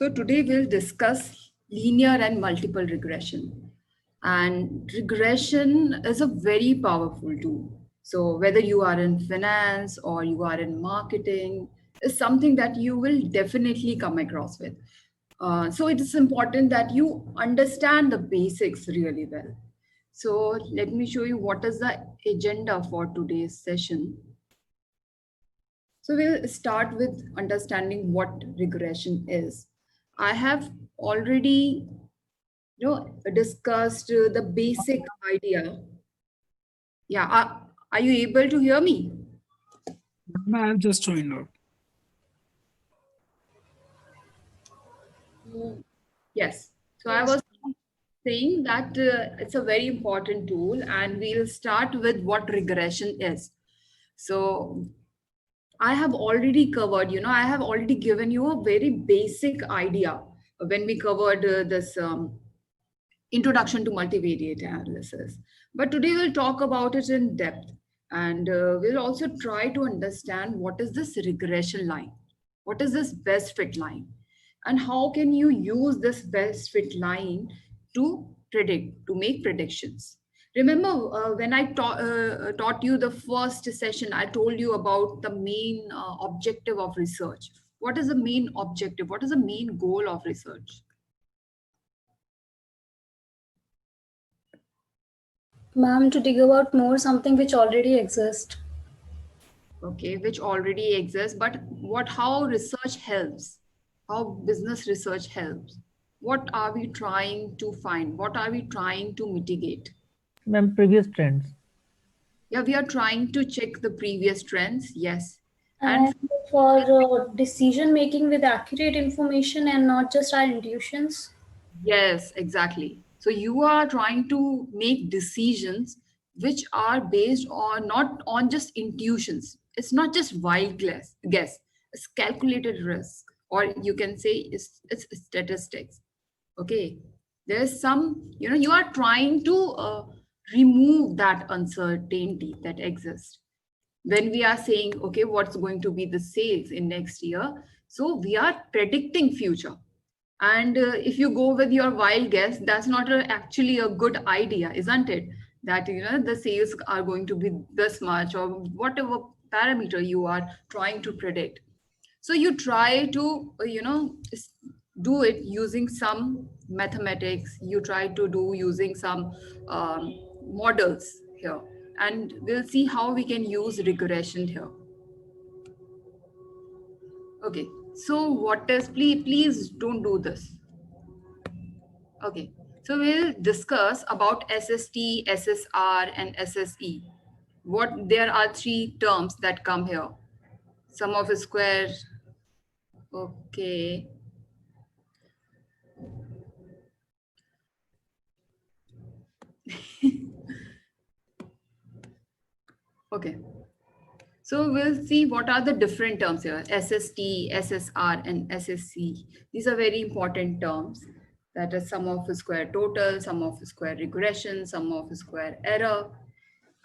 So today we'll discuss linear and multiple regression. And regression is a very powerful tool. So whether you are in finance or you are in marketing, is something that you will definitely come across with. So it is important that you understand the basics really well. So let me show you what is the agenda for today's session. So we'll start with understanding what regression is. I have already, discussed the basic idea. Yeah, are you able to hear me? I have just joined out. Yes. So I was saying that it's a very important tool, and we'll start with what regression is. So I have already covered, I have already given you a very basic idea when we covered this introduction to multivariate analysis. But today we'll talk about it in depth, and we'll also try to understand what is this regression line, what is this best fit line, and how can you use this best fit line to predict, to make predictions. Remember, when I taught you the first session, I told you about the main objective of research. What is the main objective? What is the main goal of research? Ma'am, to dig about more something which already exists. Okay, which already exists, but how research helps, how business research helps, what are we trying to find, what are we trying to mitigate? Ma'am, previous trends. Yeah, we are trying to check the previous trends, yes. And for decision making with accurate information and not just our intuitions. Yes, exactly. So you are trying to make decisions which are based on not on just intuitions. It's not just wild guess. It's calculated risk, or you can say it's statistics. Okay, there's some, you are trying to remove that uncertainty that exists when we are saying, okay, what's going to be the sales in next year. So we are predicting future, and if you go with your wild guess, that's not actually a good idea, isn't it? That the sales are going to be this much, or whatever parameter you are trying to predict. So you try to do it using some mathematics. You try to do using some models here, and we'll see how we can use regression here. Okay, so what is, please don't do this. Okay, so we'll discuss about SST, SSR, and SSE. What there are three terms that come here. Sum of a square. Okay. Okay. So we'll see what are the different terms here. SST, SSR, and SSC. These are very important terms. That is sum of a square total, sum of a square regression, sum of a square error.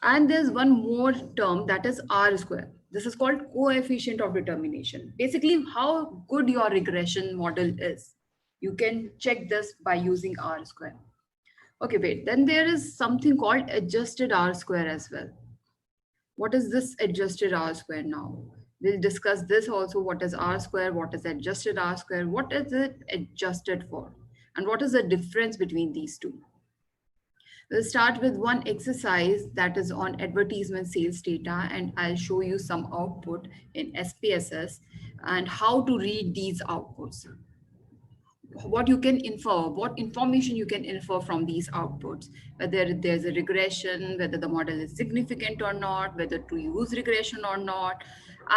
And there's one more term, that is R square. This is called coefficient of determination. Basically, how good your regression model is. You can check this by using R square. Okay, wait. Then there is something called adjusted R square as well. What is this adjusted R square now? We'll discuss this also. What is R square? What is adjusted R square? What is it adjusted for? And what is the difference between these two? We'll start with one exercise that is on advertisement sales data, and I'll show you some output in SPSS and how to read these outputs. What you can infer, what information you can infer from these outputs, whether there's a regression, whether the model is significant or not, whether to use regression or not,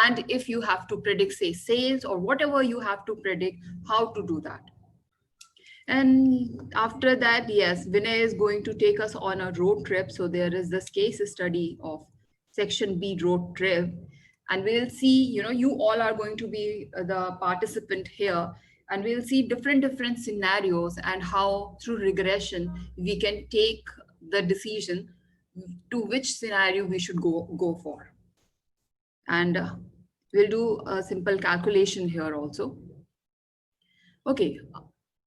and if you have to predict, say, sales or whatever you have to predict, how to do that. And after that, yes, Vinay is going to take us on a road trip. So there is this case study of section B road trip. And we'll see, you all are going to be the participant here. And we'll see different scenarios and how through regression, we can take the decision to which scenario we should go for. And we'll do a simple calculation here also. Okay,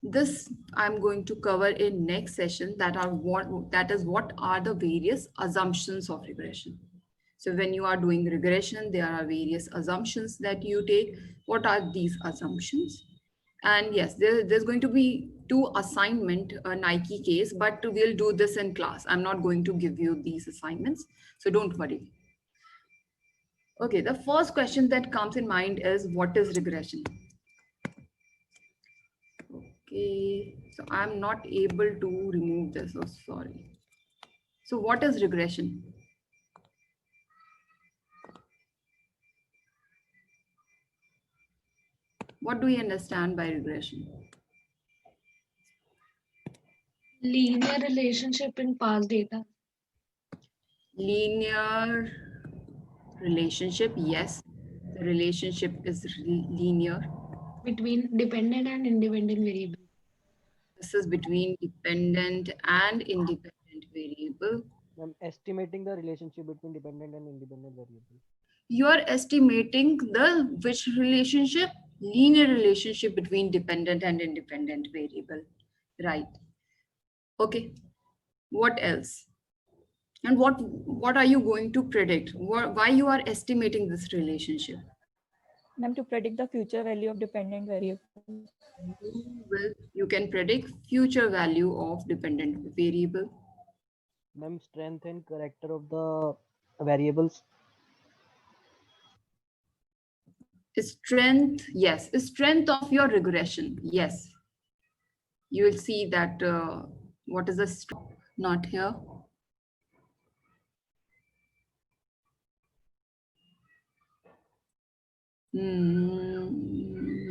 this I'm going to cover in next session, that is what are the various assumptions of regression. So when you are doing regression, there are various assumptions that you take. What are these assumptions? And yes, there's going to be two assignment Nike case, but we'll do this in class. I'm not going to give you these assignments, so don't worry. Okay, the first question that comes in mind is, what is regression? Okay, so I'm not able to remove this, so sorry. So what is regression? What do you understand by regression? Linear relationship in past data. Linear relationship, yes. The relationship is linear. Between dependent and independent variable. This is between dependent and independent variable. I'm estimating the relationship between dependent and independent variable. You are estimating the which relationship? Linear relationship between dependent and independent variable. Right. Okay. What else? And what are you going to predict? Why you are estimating this relationship? Ma'am, to predict the future value of dependent variable. You can predict future value of dependent variable. Ma'am, strength and character of the variables. Strength, yes. Strength of your regression, yes. You will see that what is the strength? Not here.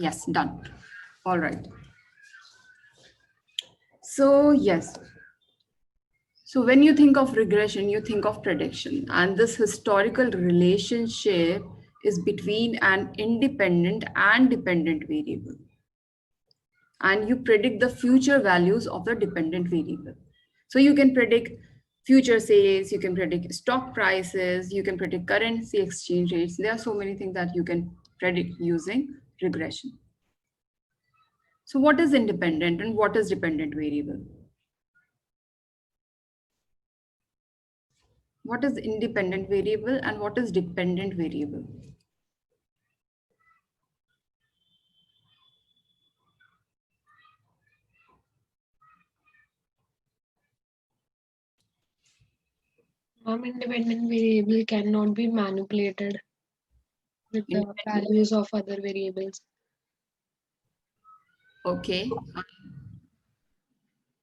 Yes, done. All right. So yes. So when you think of regression, you think of prediction, and this historical relationship is between an independent and dependent variable. And you predict the future values of the dependent variable. So you can predict future sales, you can predict stock prices, you can predict currency exchange rates. There are so many things that you can predict using regression. So what is independent and what is dependent variable? What is independent variable and what is dependent variable? Non-independent variable cannot be manipulated with the values of other variables. Okay.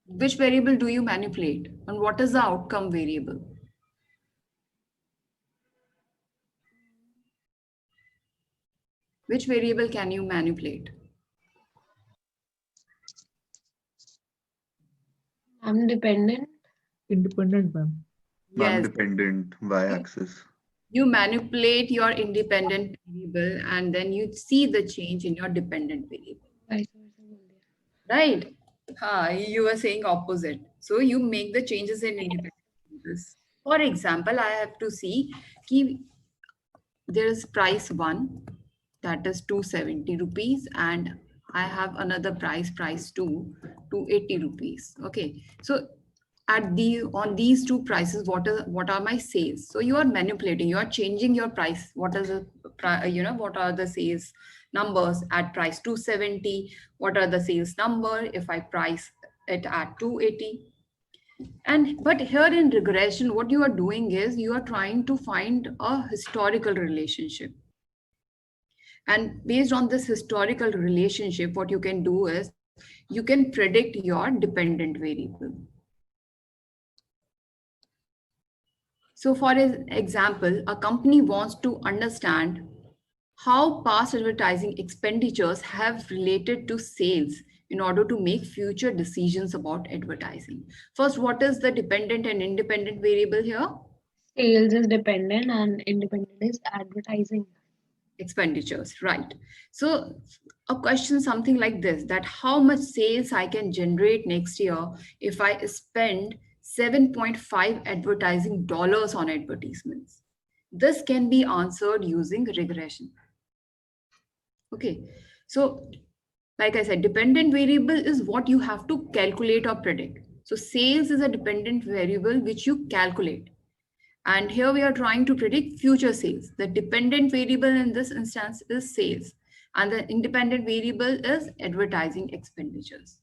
Which variable do you manipulate and what is the outcome variable? Which variable can you manipulate? I'm dependent. Independent, ma'am. Yes. Non-dependent y-axis. You manipulate your independent variable and then you see the change in your dependent variable. Vice versa बोल दिया. Right? You were saying opposite. So you make the changes in independent variables. For example, I have to see ki there is price 1, that is 270 rupees, and I have another price 2, 280 rupees. Okay. So on these two prices, what are my sales? So you are manipulating, you are changing your price. What are the sales numbers at price 270? What are the sales number if I price it at 280? But here in regression, what you are doing is you are trying to find a historical relationship. And based on this historical relationship, what you can do is you can predict your dependent variable. So for example, a company wants to understand how past advertising expenditures have related to sales in order to make future decisions about advertising. First, what is the dependent and independent variable here? Sales is dependent and independent is advertising. Expenditures, right? So a question something like this, that how much sales I can generate next year if I spend 7.5 advertising dollars on advertisements. This can be answered using regression. Okay, so Like I said, dependent variable is what you have to calculate or predict. So sales is a dependent variable which you calculate. And here we are trying to predict future sales. The dependent variable in this instance is sales, and the independent variable is advertising expenditures.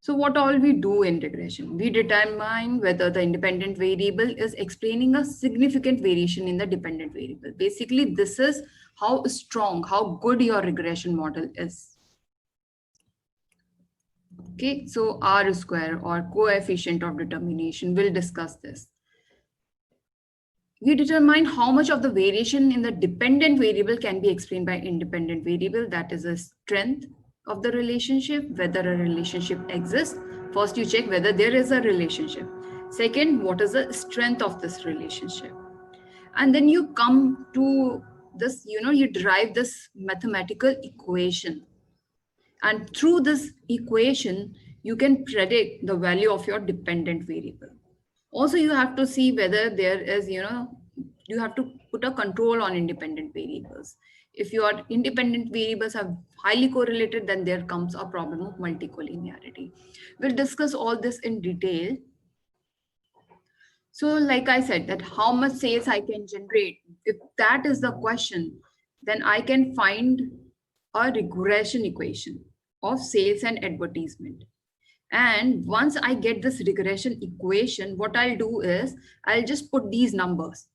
So what all we do in regression? We determine whether the independent variable is explaining a significant variation in the dependent variable. Basically, this is how strong, how good your regression model is. Okay, so R square or coefficient of determination, we'll discuss this. We determine how much of the variation in the dependent variable can be explained by independent variable. That is a strength of the relationship, whether a relationship exists. First, you check whether there is a relationship. Second, what is the strength of this relationship? And then you come to this, you derive this mathematical equation. And through this equation, you can predict the value of your dependent variable. Also, you have to see whether there is, you have to put a control on independent variables. If your independent variables are highly correlated, then there comes a problem of multicollinearity. We'll discuss all this in detail. So like I said, that how much sales I can generate, if that is the question, then I can find a regression equation of sales and advertisement. And once I get this regression equation, what I'll do is I'll just put these numbers.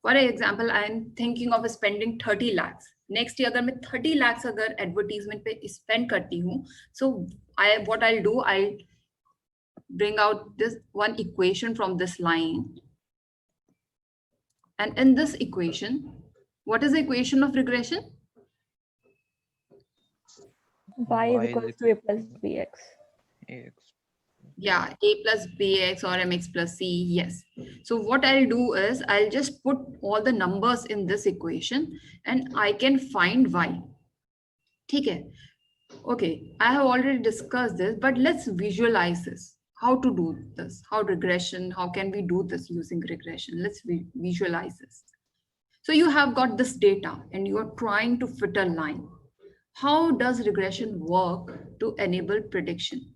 For example, I'm thinking of spending 30 lakhs. Next year, अगर मैं 30 lakhs अगर advertisement पे spend करती हूँ, so what I'll do, I'll bring out this one equation from this line. And in this equation, what is the equation of regression? Y is equals to A plus BX. Yeah, A plus BX or MX plus C, yes. So what I'll do is I'll just put all the numbers in this equation and I can find Y. Okay, I have already discussed this, but let's visualize this. How to do this? How regression? How can we do this using regression? Let's visualize this. So you have got this data and you are trying to fit a line. How does regression work to enable prediction?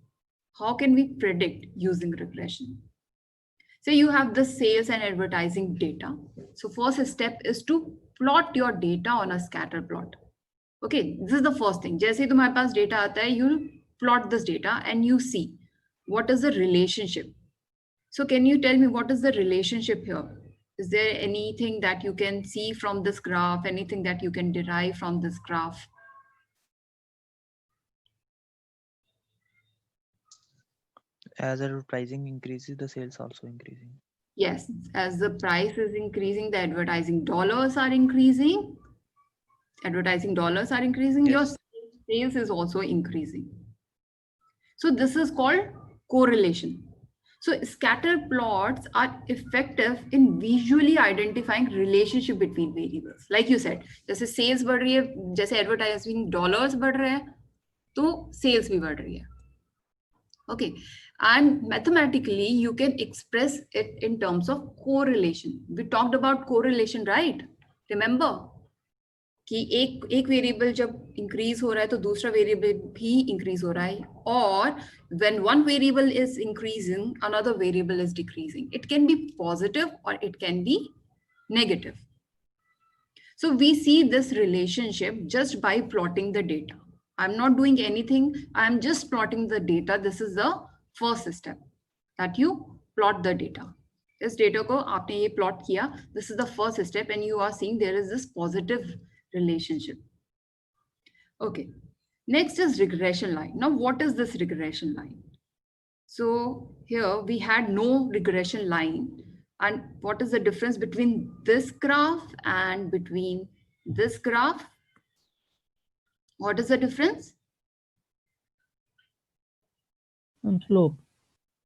How can we predict using regression? So you have the sales and advertising data. So first step is to plot your data on a scatter plot. Okay, this is the first thing. जैसे तुम्हारे पास data आता है, you plot this data and you see what is the relationship. So can you tell me what is the relationship here? Is there anything that you can see from this graph? Anything that you can derive from this graph? As advertising increases, the sales also increasing. Yes, as the price is increasing, the advertising dollars are increasing. Advertising dollars are increasing, Yes. Your sales is also increasing. So this is called correlation. So scatter plots are effective in visually identifying relationship between variables. Like you said, जैसे sales बढ़ रही है, जैसे advertising dollars बढ़ रहे हैं, तो sales भी बढ़ रही है. Okay, and mathematically you can express it in terms of correlation. We talked about correlation, right? Remember कि एक वेरिएबल जब इंक्रीज हो रहा है तो दूसरा वेरिएबल भी इंक्रीज हो रहा है, और when one variable is increasing, another variable is decreasing. It can be positive or it can be negative. So we see this relationship just by plotting the data. I'm not doing anything. I'm just plotting the data. This is the first step, that you plot the data. इस data को आपने ये plot किया. This is the first step, and you are seeing there is this positive relationship. Okay. Next is regression line. Now, what is this regression line? So here we had no regression line. And what is the difference between this graph and between this graph? What is the difference? And slope.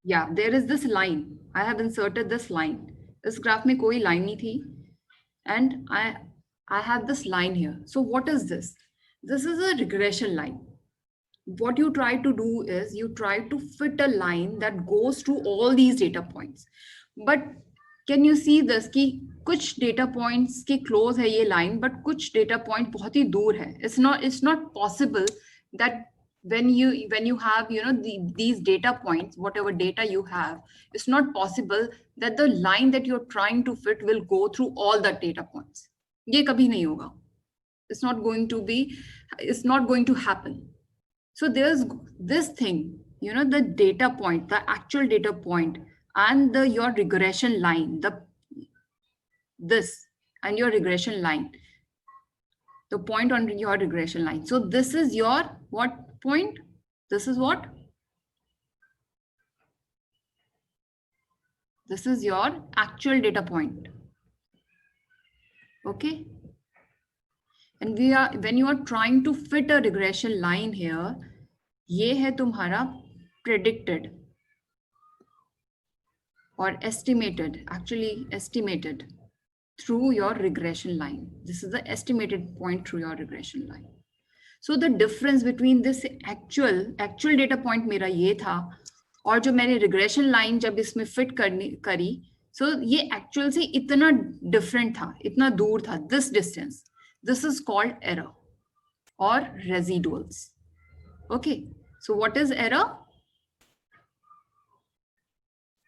Yeah, there is this line. I have inserted this line. This graph में कोई line नहीं थी. And I have this line here. So what is this? This is a regression line. What you try to do is you try to fit a line that goes to all these data points. But can you see this कि कुछ data points के close है ये line, but कुछ data point बहुत ही दूर है. It's not possible that when you have these data points, whatever data you have, it's not possible that the line that you're trying to fit will go through all the data points. ये कभी नहीं होगा. It's not going to happen. So there's this thing, the data point, the actual data point, and your regression line, this and your regression line, the point on your regression line. So this is your what point? This is what? This is your actual data point. Okay. And when you are trying to fit a regression line here, ये है तुम्हारा predicted or estimated through your regression line. This is the estimated point through your regression line. So the difference between this actual data point मेरा ये था और जो मैंने regression line जब इसमें fit करी, so ये actual से इतना different था, इतना दूर था, this distance. This is called error or residuals. Okay. So what is error?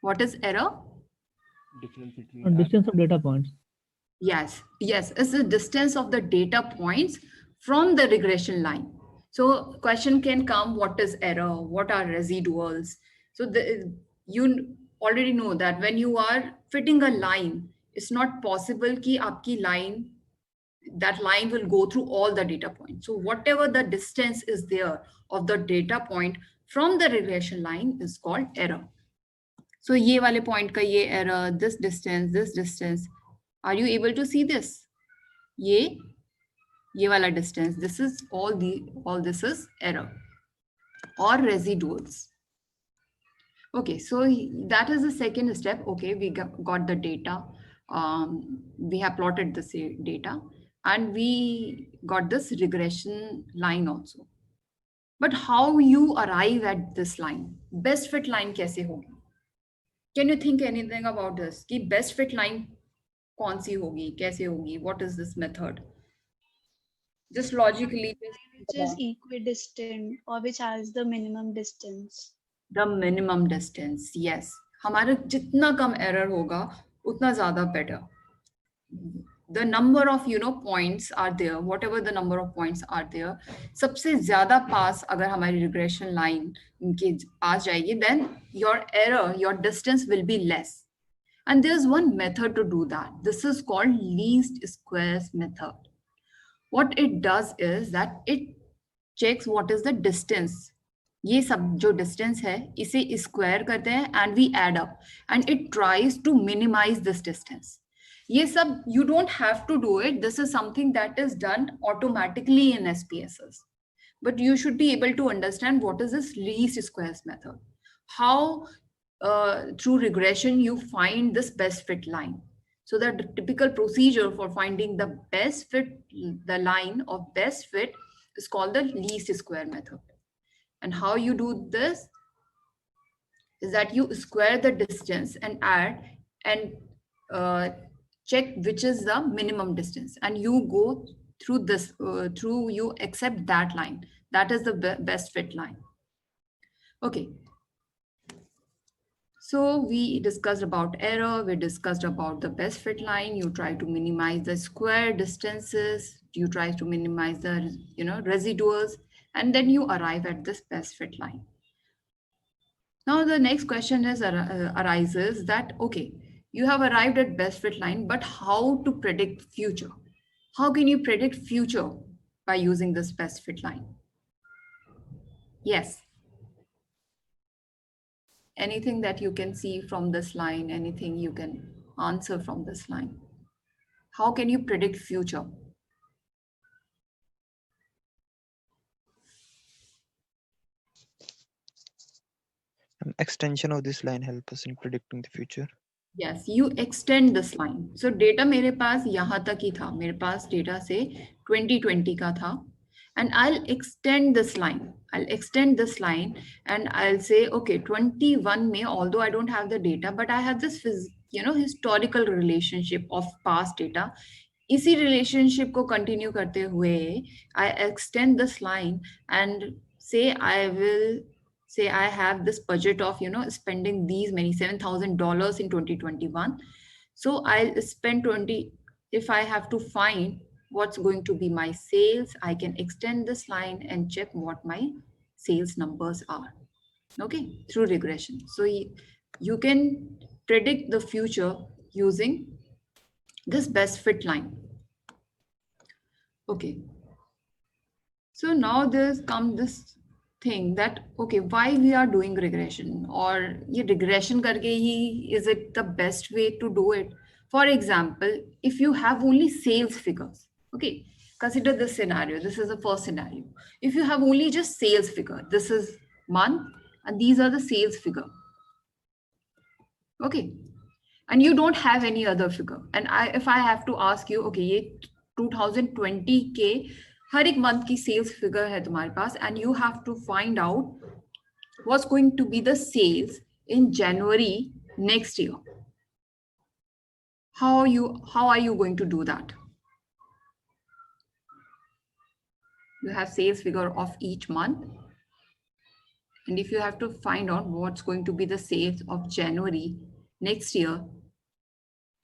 What is error? Distance of data points. Yes, it's the distance of the data points from the regression line. So question can come, what is error? What are residuals? So you already know that when you are fitting a line, it's not possible कि आपकी that line will go through all the data points. So whatever the distance is there of the data point from the regression line is called error. So ये वाले point का ये error, this distance. Are you able to see this? ये वाला distance. This is all this is error or residuals. Okay, so that is the second step. Okay, we got the data. We have plotted this data and we got this regression line also. But how you arrive at this line? Best fit line कैसे होगी? Can you think anything about this? कि best fit line कौन सी होगी? कैसे होगी? What is this method? Just logically. Which is equidistant or which has the minimum distance. The minimum distance, yes. हमारा जितना कम error होगा, उतना ज़्यादा better. The number of points are there, whatever the number of points are there, सबसे ज़्यादा pass अगर हमारी regression line के पास जाएगी, then your error, your distance will be less. And there's one method to do that. This is called least squares method. What it does is that it checks what is the distance. ये सब जो distance है, इसे square करते हैं and we add up, and it tries to minimize this distance. ये सब you don't have to do it. This is something that is done automatically in SPSS. But you should be able to understand what is this least squares method. How through regression you find this best fit line. So the typical procedure for finding the best fit, the line of best fit is called the least square method. And how you do this is that you square the distance and add and check which is the minimum distance, and you go through this, you accept that line. That is the best fit line. Okay. So we discussed about error, we discussed about the best fit line. You try to minimize the square distances, you try to minimize the residuals, and then you arrive at this best fit line. Now the next question arises that, okay, you have arrived at best fit line, but how to predict future? How can you predict future by using this best fit line? Yes. Anything that you can see from this line, anything you can answer from this line. How can you predict future? An extension of this line help us in predicting the future. Yes, you extend this line. So data मेरे पास यहाँ तक ही था. मेरे पास data से 2020 का था. And I'll extend this line. I'll extend this line and I'll say, okay, 21 May, although I don't have the data, but I have this, historical relationship of past data. इसी relationship को continue करते हुए I extend this line and say I have this budget of spending these many $7,000 in 2021. So I'll spend 20. If I have to find what's going to be my sales, I can extend this line and check what my sales numbers are. Okay, through regression. So you can predict the future using this best fit line. Okay. So now there's come this thing that, okay, why we are doing regression, or ye regression karke hi, is it the best way to do it? For example, if you have only sales figures, okay, consider this scenario. This is the first scenario. If you have only just sales figure, this is month and these are the sales figure. Okay. And you don't have any other figure. And if I have to ask you, okay, ye 2020 के हर एक month की sales figure है तुम्हारे पास, and you have to find out what's going to be the sales in January next year. How are you going to do that? You have sales figure of each month, and if you have to find out what's going to be the sales of January next year,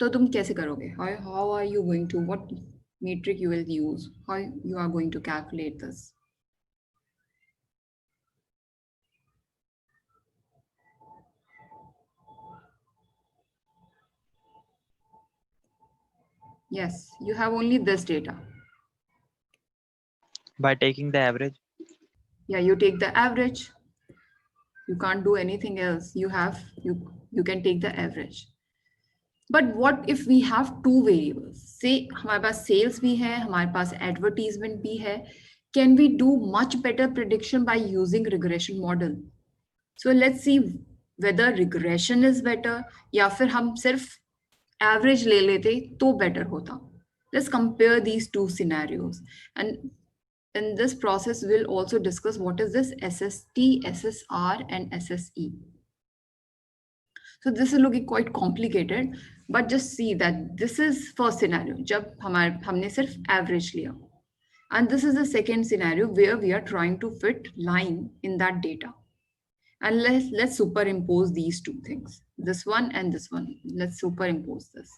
तो तुम कैसे करोगे? How are you going to, what metric you will use? How you are going to calculate this? Yes, you have only this data. By taking the average. Yeah, you take the average. You can't do anything else. You can take the average. But what if we have two variables? Say हमारे पास sales भी है, हमारे पास advertisement भी है. Can we do much better prediction by using regression model? So let's see whether regression is better या फिर हम सिर्फ average ले लेते तो better होता. Let's compare these two scenarios. And in this process, we'll also discuss what is this SST, SSR, and SSE. So this is looking quite complicated, but just see that this is first scenario, जब हमने सिर्फ average लिया. And this is the second scenario where we are trying to fit line in that data. And let's superimpose these two things, this one and this one. Let's superimpose this.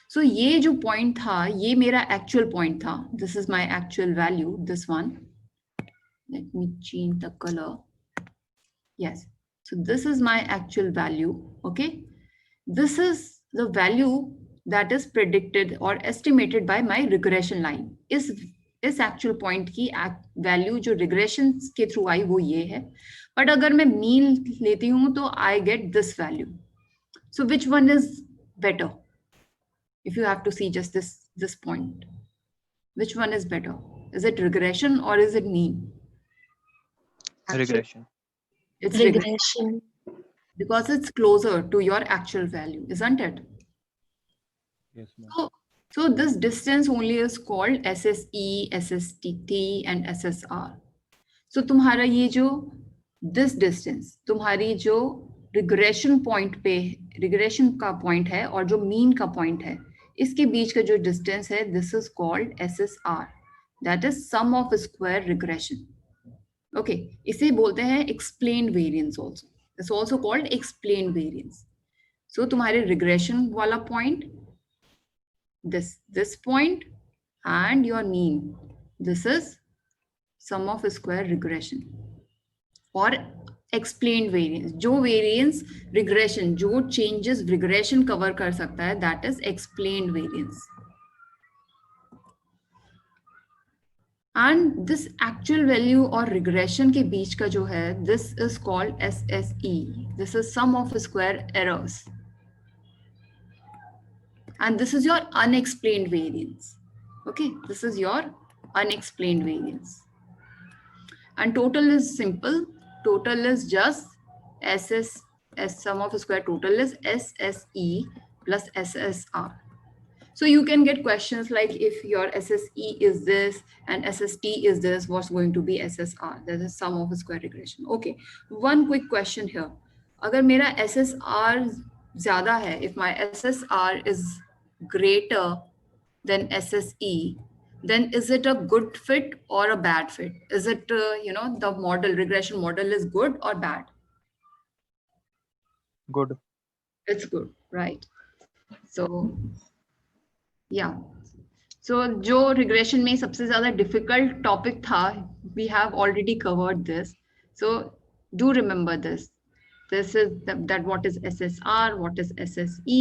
So ये जो point था, ये मेरा actual point था. This is my actual value, this one. Let me change the color. Yes. So this is my actual value, okay? This is the value that is predicted or estimated by my regression line. इस actual point की value जो regression के through आई वो ये है. But अगर मैं mean लेती हूँ तो I get this value. So which one is better? If you have to see just this point, which one is better? Is it regression or is it mean? Regression. It's Regression. because it's closer to your actual value, isn't it? Yes, ma'am. So this distance only is called SSE, SST, and SSR. So तुम्हारा ये जो this distance, तुम्हारी जो regression point पे regression का point है और जो mean का point है, इसके बीच का जो distance है, this is called SSR. That is sum of square regression. Okay, इसे बोलते हैं explained variance also. It's also called explained variance. So तुम्हारे regression वाला point, this point, and your mean, this is sum of square regression or explained variance. जो variance regression, जो changes regression cover कर सकता है, that is explained variance. And this actual value or regression के बीच का जो है, this is called SSE. This is sum of square errors. And this is your unexplained variance. Okay, this is your unexplained variance. And total is simple. Total is just sum of square total is SSE plus SSR. So you can get questions like if your SSE is this and SST is this, what's going to be SSR? That is sum of square regression. Okay, one quick question here. अगर मेरा SSR ज़्यादा है, if my SSR is greater then SSE, then is it a good fit or a bad fit? Is it, the model, regression model is good or bad? Good. It's good, right? So, yeah. So, जो regression में सबसे ज़्यादा difficult topic था, we have already covered this. So, do remember this. This is that what is SSR, what is SSE,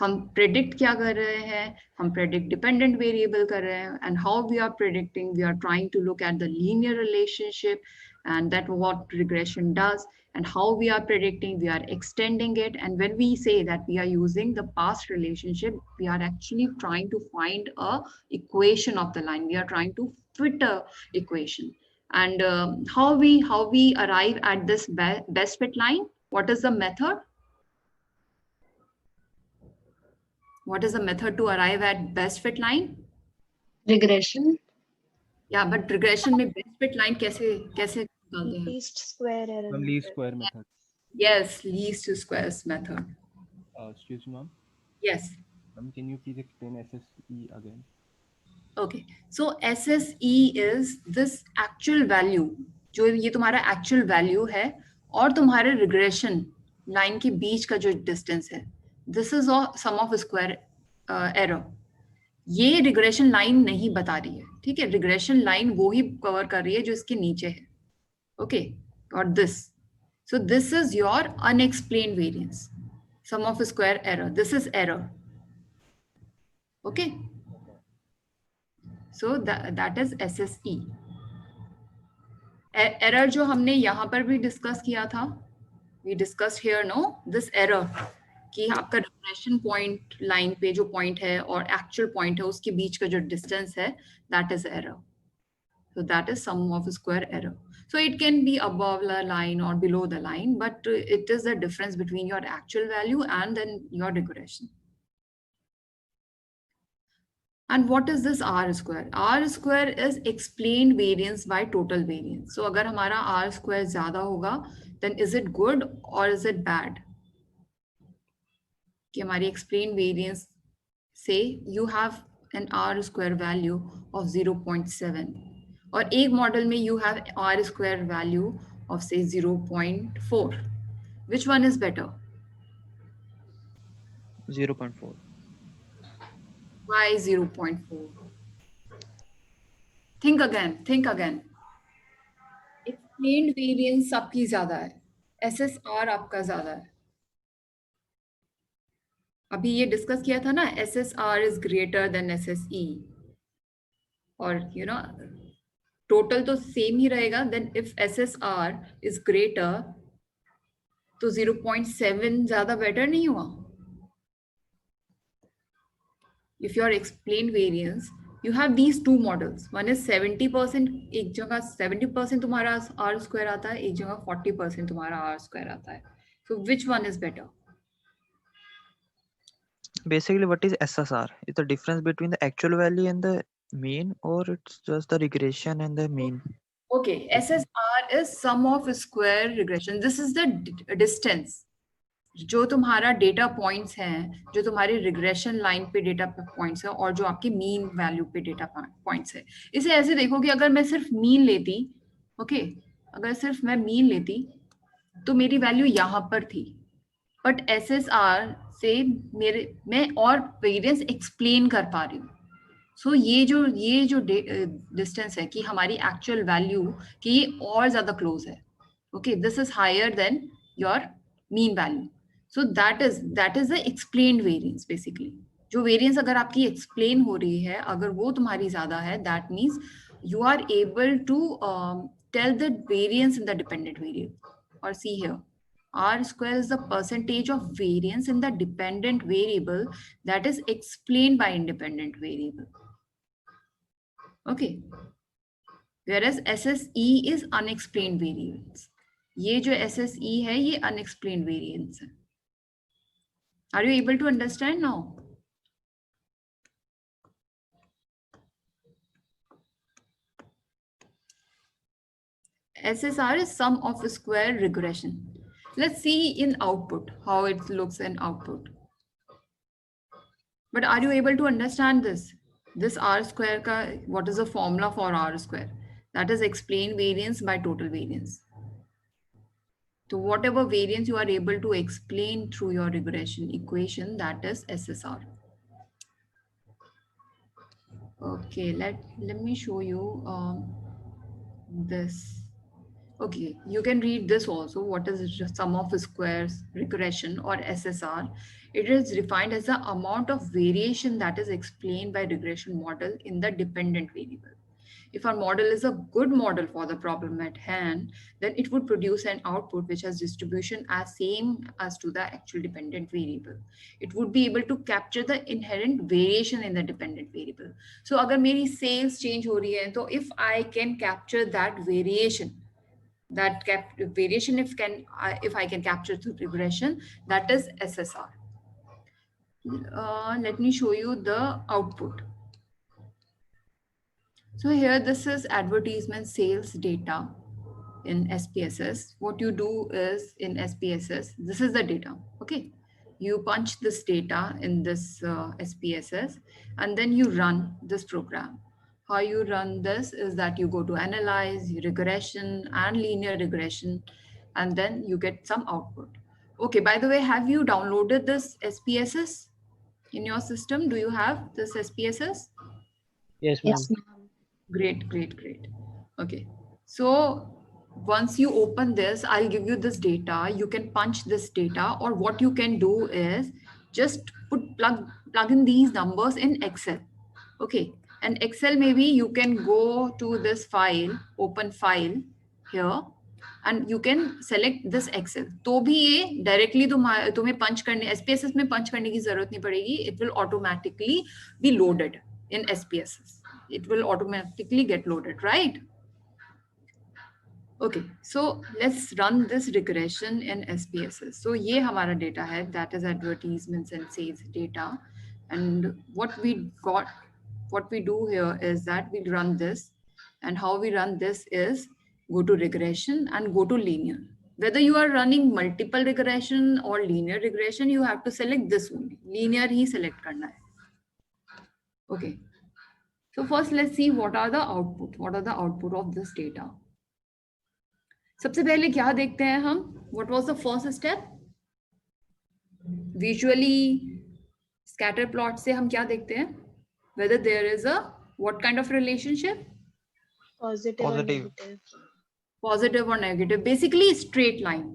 हम predict क्या कर रहे हैं, हम predict dependent variable कर रहे हैं, and how we are predicting, we are trying to look at the linear relationship, and that what regression does, and how we are predicting, we are extending it, and when we say that we are using the past relationship, we are actually trying to find a equation of the line, we are trying to fit a equation. And how we arrive at this best fit line? What is the method? What is the method to arrive at best fit line? Regression. Yeah, but regression में best fit line कैसे निकालते हैं? Least square error. Ma'am, least square method. Yes, least squares method. Excuse me, ma'am. Yes. Ma'am, can you please explain SSE again? Okay. So SSE is this actual value. जो ये तुम्हारा actual value है और तुम्हारे regression line के बीच का जो distance है. This is all sum of square error. ये regression line नहीं बता रही है, ठीक है? Regression line वो ही cover कर रही है जो इसके नीचे है. Okay, got this. So this is your unexplained variance. Sum of square error. This is error. Okay. So that is SSE. Error जो हमने यहाँ पर भी discuss किया था. We discussed here, no? This error. कि आपका regression point line पे जो point है और actual point है उसके बीच का जो distance है, that is error. So that is sum of square error. So it can be above the line or below the line, but it is the difference between your actual value and then your regression. And what is this R square? R square is explained variance by total variance. So अगर हमारा R square ज़्यादा होगा, then is it good or is it bad? कि हमारी explained variance, say you have an R square value of 0.7 और एक model में you have R square value of say 0.4. Which one is better? 0.4. Why 0.4? Think again. Explained variance आपकी ज़्यादा है. SSR आपका ज़्यादा है. अभी ये डिस्कस किया था ना, SSR is greater than SSE. और टोटल तो सेम ही रहेगा. Then if SSR is greater, तो 0.7 ज़्यादा बेटर नहीं हुआ? If your explained variance, you have these two models. One is 70%, एक जगह 70% तुम्हारा R square आता है, एक जगह 40% तुम्हारा R square आता है. So which one is better? Basically, what is SSR? Is the difference between the actual value and the mean, or it's just the regression and the mean? Okay, SSR is sum of square regression. This is the distance. जो तुम्हारा data points हैं, जो तुम्हारी regression line पे data points है और जो आपकी मीन वैल्यू पे डेटा पॉइंट्स है. इसे ऐसे देखो कि अगर मैं सिर्फ मीन लेती, ओके, अगर सिर्फ मैं मीन लेती तो मेरी वैल्यू यहाँ पर थी, बट SSR से मैं और वेरिएंस एक्सप्लेन कर पा रही हूँ. सो ये जो डिस्टेंस है कि हमारी एक्चुअल वैल्यू कि ये और ज्यादा क्लोज है. Okay, this is higher than your mean value. So that is the explained variance basically. जो variance अगर आपकी explain हो रही है, अगर वो तुम्हारी ज़्यादा है, that means you are able to tell the variance in the dependent variable. Or see here, R square is the percentage of variance in the dependent variable that is explained by independent variable. Okay. Whereas SSE is unexplained variance. ये जो SSE है, ये unexplained variance है. Are you able to understand now? SSR is sum of square regression. Let's see in output, how it looks in output. But are you able to understand this? This R square ka, what is the formula for R square? That is explain variance by total variance. So whatever variance you are able to explain through your regression equation, that is SSR. Okay, let me show you this. Okay, you can read this also. What is the sum of squares regression or SSR? It is defined as the amount of variation that is explained by regression model in the dependent variable. If our model is a good model for the problem at hand, then it would produce an output which has distribution as same as to the actual dependent variable. It would be able to capture the inherent variation in the dependent variable. So अगर मेरी sales change हो रही है, तो if I can capture that variation, variation if I can capture through regression, that is SSR. Let me show you the output. So here, this is advertisement sales data in SPSS. What you do is in SPSS, this is the data, okay? You punch this data in this SPSS, and then you run this program. How you run this is that you go to analyze, regression and linear regression, and then you get some output. Okay, by the way, have you downloaded this SPSS in your system? Do you have this SPSS? Yes, ma'am. Yes, ma'am. Great, great, great. Okay. So once you open this, I'll give you this data. You can punch this data, or what you can do is just plug in these numbers in Excel. Okay. And Excel, maybe you can go to this file, open file here, and you can select this Excel. तो भी ये directly तुम्हें punch करने, SPSS में punch करने की जरूरत नहीं पड़ेगी. It will automatically be loaded in SPSS. It will automatically get loaded, right? Okay, so let's run this regression in SPSS. So ये हमारा data है, that is advertisements and sales data. And what we do here is that we run this, and how we run this is go to regression and go to linear. Whether you are running multiple regression or linear regression, you have to select this only. Linear he select करना है. Okay. So first, let's see what are the output. What are the output of this data? सबसे पहले क्या देखते हैं हम? What was the first step? Visually scatter plot से हम क्या देखते हैं? Whether there is a what kind of relationship? Positive or Positive. negative. Positive or negative? Basically straight line.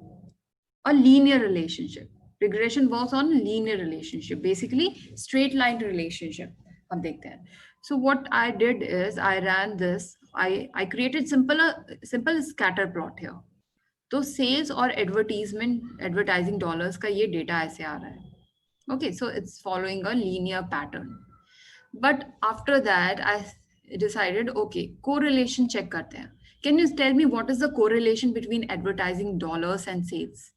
A linear relationship. Regression works on linear relationship. Basically straight line relationship. हम देखते हैं. So what I did is I ran this. I created simple scatter plot here. तो sales और advertising dollars का ये data ऐसे आ रहा है. Okay, so it's following a linear pattern. But after that, I decided, okay, correlation check करते हैं. Can you tell me what is the correlation between advertising dollars and sales?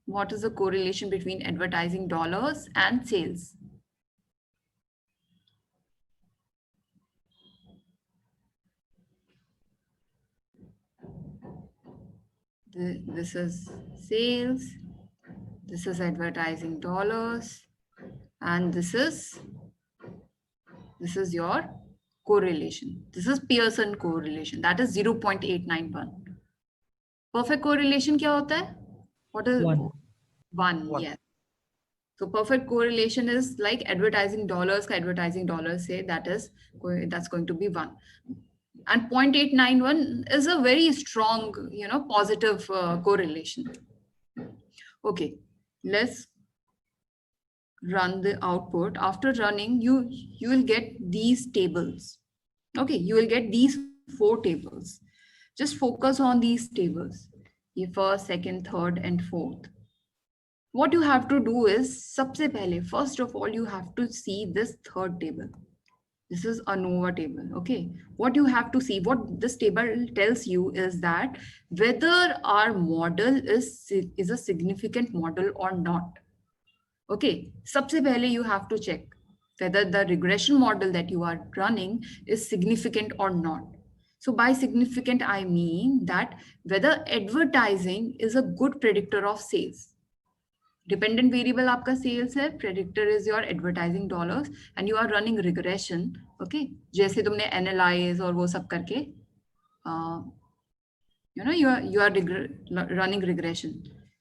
What is the correlation between advertising dollars and sales? This is sales, this is advertising dollars, and this is your correlation. This is Pearson correlation, that is 0.891. Perfect correlation क्या होता है? What is one? Yes. So perfect correlation is like advertising dollars say that's going to be 1. And 0.891 is a very strong, positive correlation. Okay, let's run the output. After running, you will get these tables. Okay, you will get these 4 tables. Just focus on these tables. The first, second, third, and fourth. What you have to do is, first of all, you have to see this third table. This is ANOVA table, okay? What you have to see, what this table tells you is that whether our model is a significant model or not. Okay, सबसे पहले you have to check whether the regression model that you are running is significant or not. So by significant, I mean that whether advertising is a good predictor of sales. Dependent variable आपका sales है, predictor is your advertising dollars and you are running regression. Okay, जैसे तुमने analyse और वो सब करके you are running regression,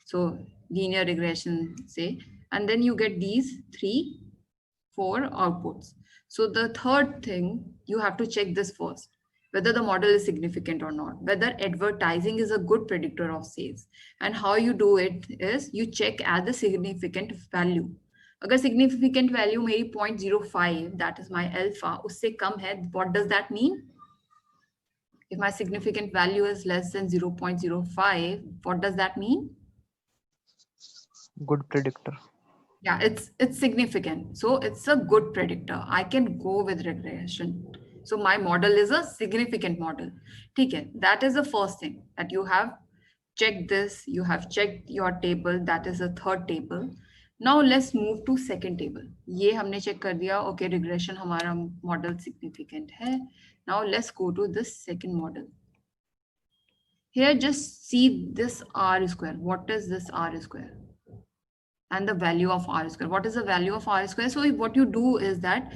so linear regression say, and then you get these 3-4 outputs. So the third thing, you have to check this first, whether the model is significant or not, whether advertising is a good predictor of sales. And how you do it is you check at the significant value. अगर significant value मेरी 0.05, that is my alpha, उससे कम है, what does that mean? If my significant value is less than 0.05, what does that mean? Good predictor. Yeah, it's significant. So it's a good predictor. I can go with regression. So my model is a significant model. Okay, that is the first thing that you have checked this. You have checked your table. That is the third table. Now let's move to second table. ये हमने check कर दिया. Okay, regression हमारा model significant है. Now let's go to this second model. Here, just see this R square. What is this R square? And the value of R square. What is the value of R square? So what you do is that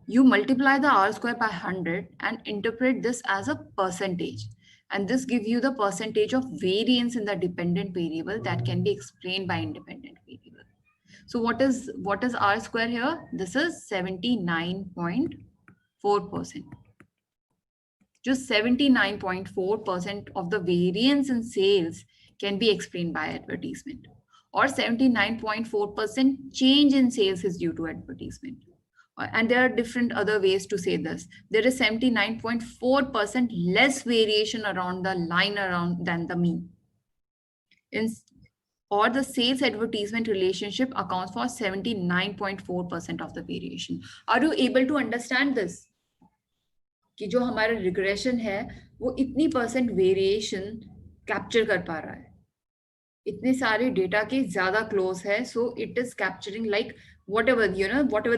you multiply the R square by 100 and interpret this as a percentage. And this gives you the percentage of variance in the dependent variable that can be explained by independent variable. So what is R square here? This is 79.4%. Just 79.4% of the variance in sales can be explained by advertisement, or 79.4% change in sales is due to advertisement. And there are different other ways to say this. There is 79.4% less variation around the line around than the mean. Or the sales advertisement relationship accounts for 79.4% of the variation. Are you able to understand this? कि जो हमारा regression है वो इतनी % variation capture कर पा रहा है, इतने सारे डेटा के ज्यादा क्लोज है. So it is capturing like whatever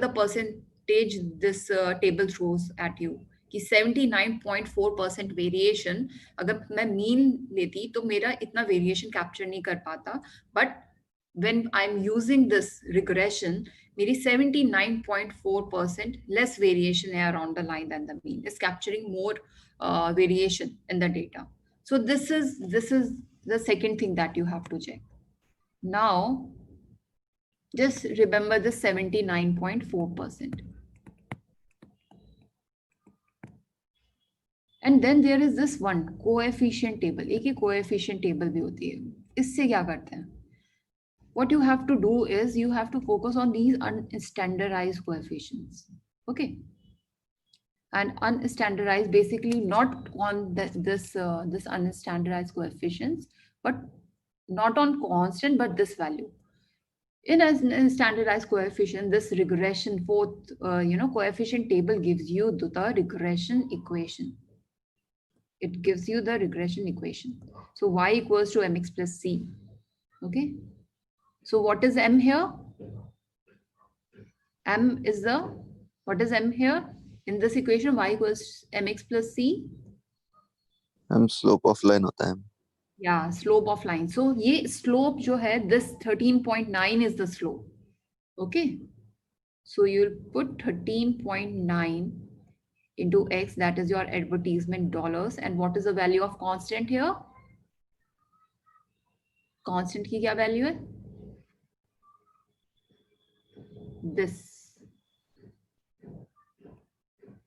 the percentage this table throws at you, कि 79.4% वेरिएशन अगर मैं मीन लेती तो मेरा इतना वेरिएशन कैप्चर नहीं कर पाता. But when I'm using this regression, मेरी 79.4% less variation है around the line than the mean. It's capturing more variation in the data. So this is the second thing that you have to check. Now, just remember the 79.4%. And then there is this one coefficient table. एक coefficient table भी होती है. इससे क्या करते हैं? What you have to do is you have to focus on these unstandardized coefficients. Okay. And unstandardized, basically not on this unstandardized coefficients, but not on constant, but this value. In a standardized coefficient, this regression coefficient table gives you the regression equation. It gives you the regression equation. So y equals to mx plus c. Okay. So what is m here? What is m here? In this equation, y equals mx plus c. M slope of line होता है. Yeah, slope of line. So ये slope जो है, this 13.9 is the slope. Okay. So you'll put 13.9 into x, that is your advertisement dollars. And what is the value of constant here? Constant की क्या value है? This.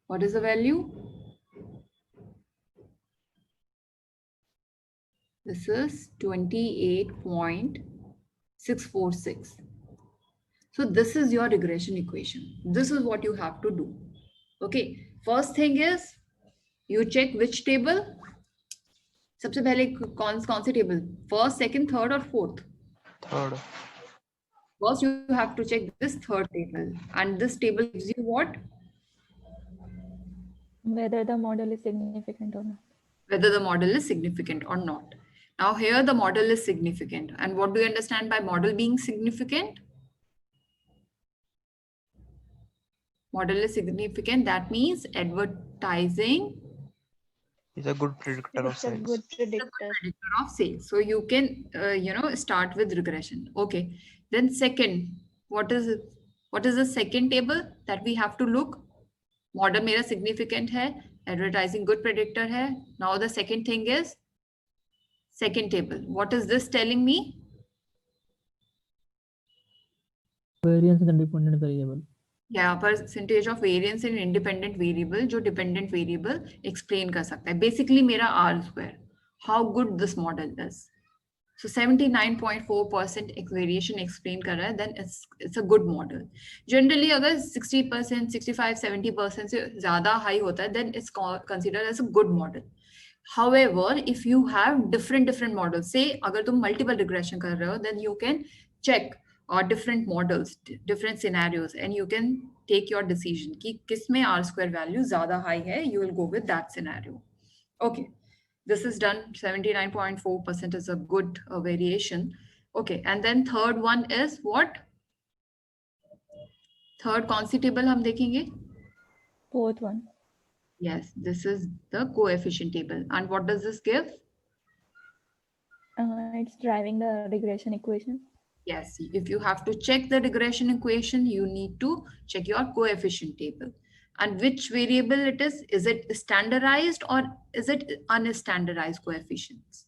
What is the value? This is 28.646. So this is your regression equation. This is what you have to do. Okay. First thing is you check which table. सबसे पहले कौन से table? First, second, third or fourth? Third. First, you have to check this third table, and this table gives you what? Whether the model is significant or not. Whether the model is significant or not. Now here the model is significant. And what do you understand by model being significant? Model is significant. That means advertising Is a good predictor of It's a sales. good It's a good predictor. predictor of sales. So you can, start with regression. Okay. Then second, what is it? What is the second table that we have to look? Model मेरा significant है, advertising good predictor है. Now the second thing is second table. What is this telling me? Variance in the dependent variable. Yeah, percentage of variance in independent variable जो dependent variable explain कर सकता है. Basically मेरा R square. How good this model is. So 79.4% variation explain कर रहा है, then it's a good model. Generally अगर 60%, 65, 70% से ज़्यादा high होता है, then it's considered as a good model. However, if you have different models, say अगर तुम multiple regression कर रहे हो, then you can check different models, different scenarios, and you can take your decision कि किसमें R square value ज़्यादा high है, you will go with that scenario. Okay. This is done. 79.4% is a good variation. Okay. And then third one is what? Third कौन सी table हम देखेंगे? Fourth one. Yes, this is the coefficient table. And what does this give? It's driving the regression equation. Yes, if you have to check the regression equation, you need to check your coefficient table. And which variable it is? Is it standardized or is it unstandardized coefficients?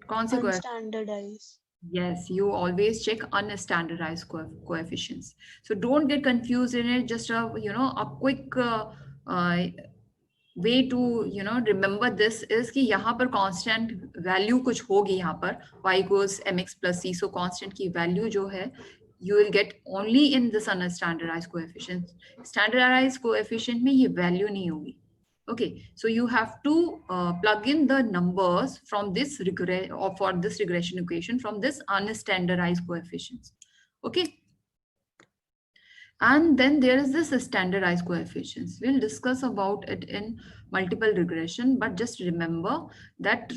कौन से Unstandardized. Yes, you always check unstandardized coefficients. So don't get confused in it. Just a quick way to remember this is कि यहाँ पर constant value कुछ होगी यहाँ पर y equals mx plus c. So constant की value जो है you will get only in this unstandardized coefficient. Standardized coefficient में ये value नहीं होगी. Okay, so you have to plug in the numbers from this for this regression equation from this unstandardized coefficients. Okay. And then there is this standardized coefficients. We'll discuss about it in multiple regression, but just remember that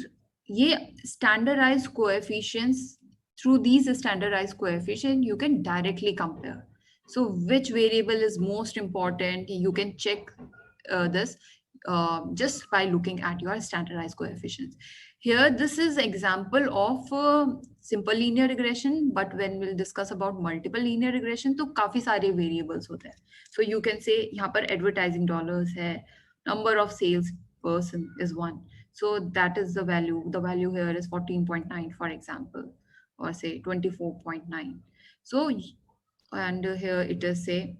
ये standardized coefficients, through these standardized coefficients, you can directly compare. So which variable is most important? You can check this just by looking at your standardized coefficients. Here, this is example of simple linear regression, but when we'll discuss about multiple linear regression, तो काफी सारे variables होते हैं. So you can say यहाँ पर advertising dollars है, number of sales person is 1. So that is the value. The value here is 14.9, for example, or say 24.9. So, and here it is say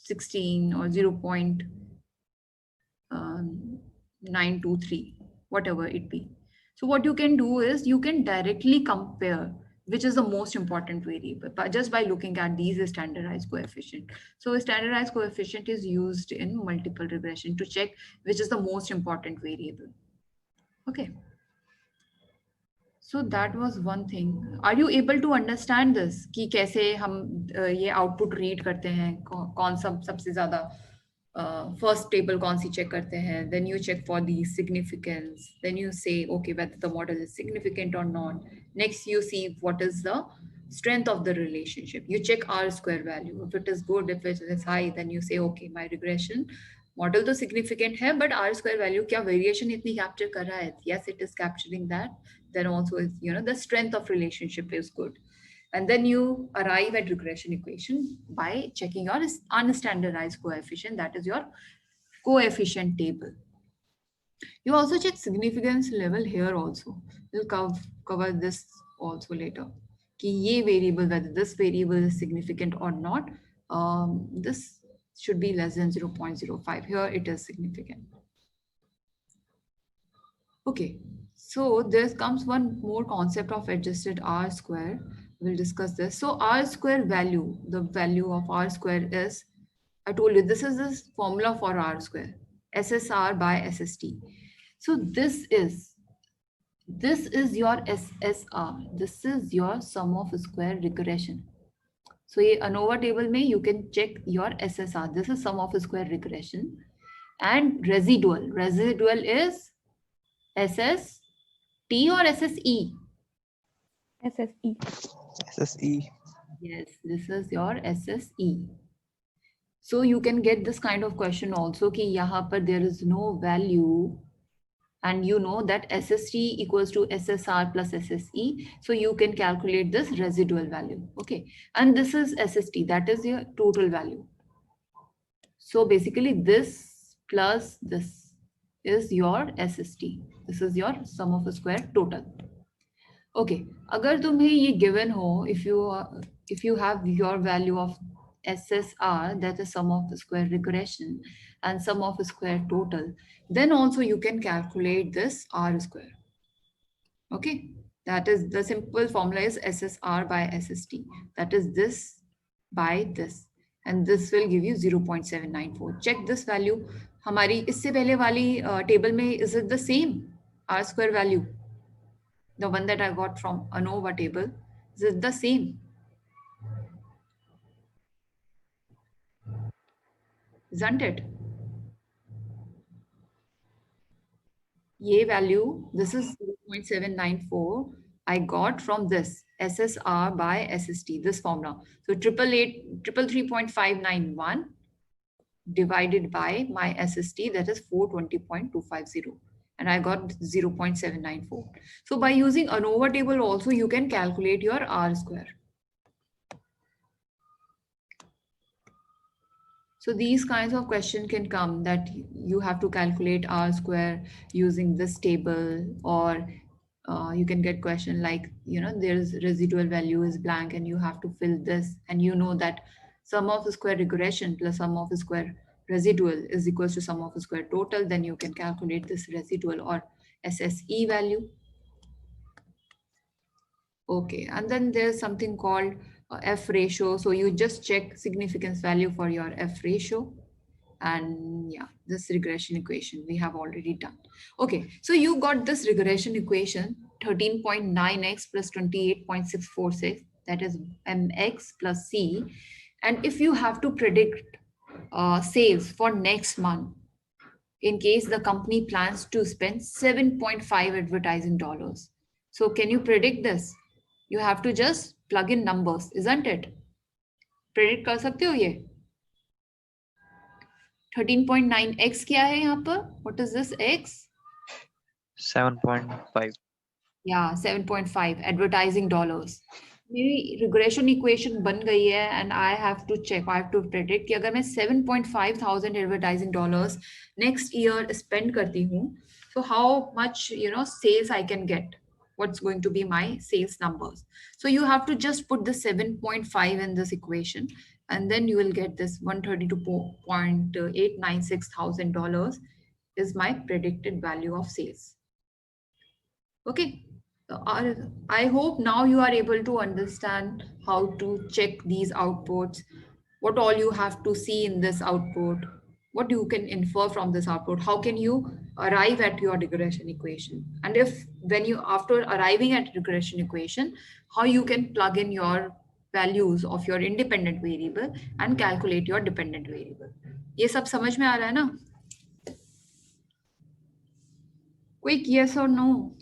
16 or 0.923, whatever it be. So what you can do is you can directly compare which is the most important variable just by looking at these standardized coefficient. So a standardized coefficient is used in multiple regression to check which is the most important variable. Okay. So that was one thing. Are you able to understand this? कि कैसे हम ये output read करते हैं? कौन सबसे ज़्यादा first table कौन सी check करते हैं? Then you check for the significance. Then you say, okay, whether the model is significant or not. Next, you see what is the strength of the relationship. You check R square value. If it is good, if it is high, then you say, okay, my regression model तो significant है, but R square value क्या variation इतनी capture कर रहा है? Yes, it is capturing that. Then also is, the strength of relationship is good. And then you arrive at regression equation by checking your unstandardized coefficient. That is your coefficient table. You also check significance level here also. We'll cover this also later. कि ये variable, whether this variable is significant or not, this should be less than 0.05. Here it is significant. Okay, so there comes one more concept of adjusted R square. We'll discuss this. So R square value, the value of R square is, I told you, this is the formula for R square, SSR by SST. So this is your SSR. This is your sum of square regression. So ये ANOVA table में you can check your SSR. This is sum of square regression. And residual. Residual is SST or SSE? SSE. SSE. Yes, this is your SSE. So you can get this kind of question also कि यहाँ पर there is no value and you know that SST equals to SSR plus SSE. So you can calculate this residual value. Okay. And this is SST, that is your total value. So basically this plus this is your SST. This is your sum of a square total. Okay. अगर तुम्हें ये given हो, if you have your value of SSR, that is sum of the square regression, and sum of the square total, then also you can calculate this R square. Okay, that is the simple formula is SSR by SST. That is this by this, and this will give you 0.794. Check this value. हमारी इससे पहले वाली table में is it the same R square value? The one that I got from ANOVA table, is it the same? Isn't it? Ye value, this is 0.794. I got from this SSR by SST, this formula. So 333.591 divided by my SST, that is 420.250. And I got 0.794. So by using ANOVA table also, you can calculate your R square. So these kinds of questions can come that you have to calculate R square using this table, or you can get question like, you know, there's residual value is blank and you have to fill this, and you know that sum of the square regression plus sum of the square residual is equals to sum of the square total, then you can calculate this residual or SSE value. Okay, and then there's something called F ratio. So you just check significance value for your F ratio. And yeah, this regression equation we have already done. Okay, so you got this regression equation 13.9x plus 28.646, that is mx plus c. And if you have to predict sales for next month, in case the company plans to spend 7.5 advertising dollars. So can you predict this? You have to just plug in numbers, isn't it? Predict कर सकते हो ये? 13.9x क्या है यहाँ पर? What is this x? 7.5. Yeah, 7.5 advertising dollars. मेरी regression equation बन गई है and I have to check, I have to predict कि अगर मैं 7.5 thousand advertising dollars next year spend करती हूँ, so how much, you know, sales I can get? What's going to be my sales numbers? So you have to just put the 7.5 in this equation, and then you will get this $132.896 thousand is my predicted value of sales. Okay. I hope now you are able to understand how to check these outputs, what all you have to see in this output, what you can infer from this output, how can you arrive at your regression equation, and if when you after arriving at regression equation, how you can plug in your values of your independent variable and calculate your dependent variable. ये सब समझ में आ रहा है ना? Quick yes or no?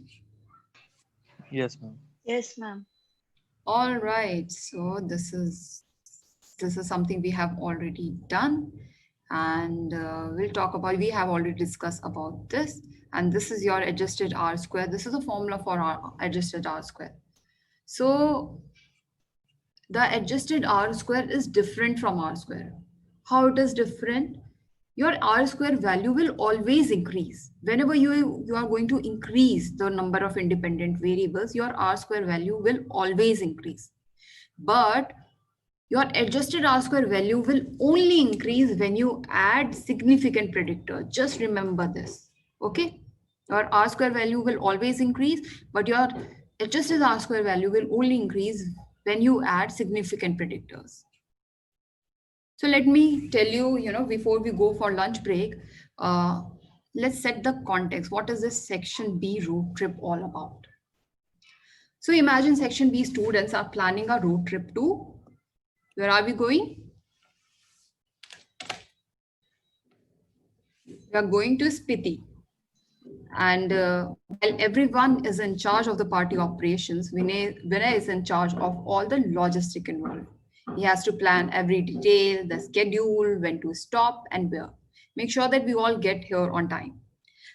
Yes, ma'am. Yes, ma'am. All right, so this is something we have already done, and we'll talk about, we have already discussed about this, and this is your adjusted R square. This is a formula for our adjusted R square. So the adjusted R square is different from R square. How it is different? Your R square value will always increase. Whenever you are going to increase the number of independent variables, your R square value will always increase. But your adjusted R square value will only increase when you add significant predictor. Just remember this, okay? Your R square value will always increase, but your adjusted R square value will only increase when you add significant predictors. So let me tell you, you know, before we go for lunch break, let's set the context. What is this section B road trip all about? So imagine section B students are planning a road trip to, where are we going? We are going to Spiti. And while everyone is in charge of the party operations, Vinay is in charge of all the logistic involved. He has to plan every detail, the schedule, when to stop and where. Make sure that we all get here on time.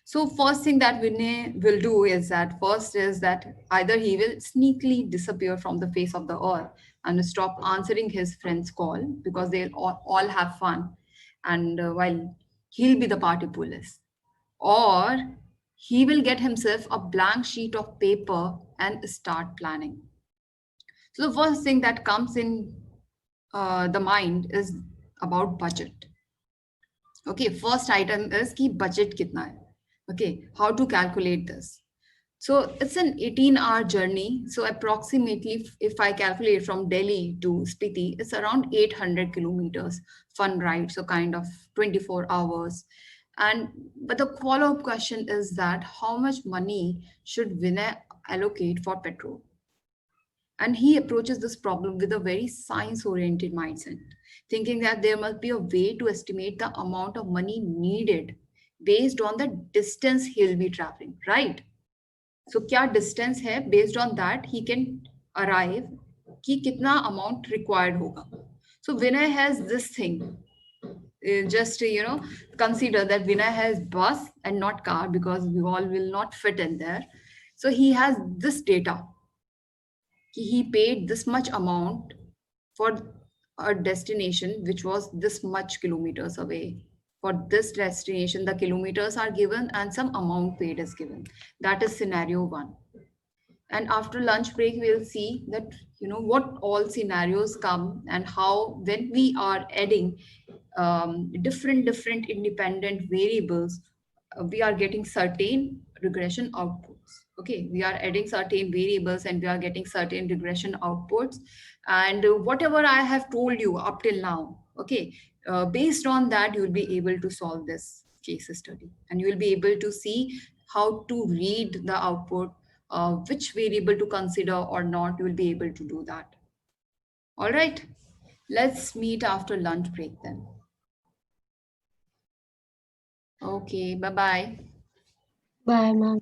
So first thing that Vinay will do is that first is that either he will sneakily disappear from the face of the earth and stop answering his friend's call because they'll all have fun, and while he'll be the party police, or he will get himself a blank sheet of paper and start planning. So the first thing that comes in the mind is about budget. Okay, first item is ki budget kitna hai. Okay, how to calculate this? So it's an 18-hour journey. So approximately, if I calculate from Delhi to Spiti, it's around 800 kilometers fun ride. So kind of 24 hours. But the follow-up question is that how much money should Vinay allocate for petrol? And he approaches this problem with a very science-oriented mindset, thinking that there must be a way to estimate the amount of money needed based on the distance he'll be traveling, right? So kya distance hai, based on that he can arrive ki kitna amount required hoga. So Vinay has this thing. Just consider that Vinay has bus and not car because we all will not fit in there. So he has this data. He paid this much amount for a destination which was this much kilometers away. For this destination, the kilometers are given and some amount paid is given. That is scenario 1. And after lunch break, we'll see that, what all scenarios come and how, when we are adding different independent variables, we are getting certain regression outputs. Okay, we are adding certain variables and we are getting certain regression outputs. And whatever I have told you up till now, okay, based on that, you will be able to solve this case study and you will be able to see how to read the output, which variable to consider or not. You will be able to do that. All right, let's meet after lunch break then. Okay, bye-bye. Bye, ma'am.